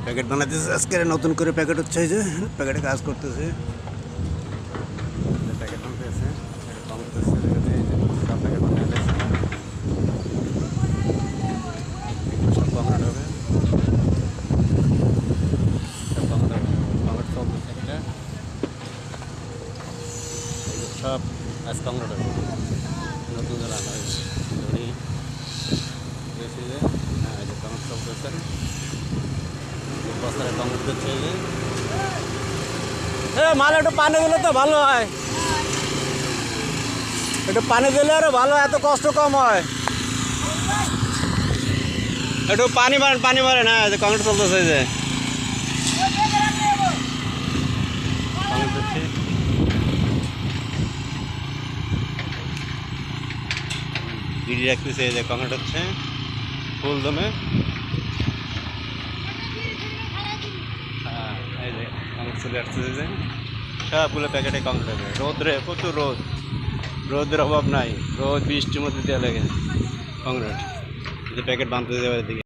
Packet বানাতেছে আজকে নতুন করে প্যাকেট হচ্ছে, এই যে প্যাকেটে কাজ করতেছে, প্যাকেট বানাতেছে, প্যাকেট বানাতেছে, সব প্যাকেট বানাতেছে, সব কমপ্লিট হবে, সব কমপ্লিট হবে, কমপ্লিট চলতেছে একটা, সব কাজ কমপ্লিট হবে, নতুন করে আনা হয়েছে ধরি বেশি যে হ্যাঁ এই যে কমপ্লিট চলতেছে, বস্তাটা কমপ্লিট করছে, এই যে মাল একটু পানি দিলে তো ভালো হয়, একটু পানি দিলে আরো ভালো, এত কষ্ট কম হয়, একটু পানি মারেন, হ্যাঁ যে কমপ্লিট চলতেছে, এই যে কমপ্লিট হচ্ছে, বিড়ি রাখতেছে, এই যে কমপ্লিট হচ্ছে ফুল দমে, হ্যাঁ এই যে কমপ্লিট চলে আসতেছে, যে সবগুলো প্যাকেটে কমপ্লিট হবে, রোদ্রে প্রচুর রোদের অভাব নাই, রোদ বৃষ্টির মধ্যে দেওয়া লাগে কংক্রিট, এই যে প্যাকেট বাঁধতে দেওয়ার দিকে।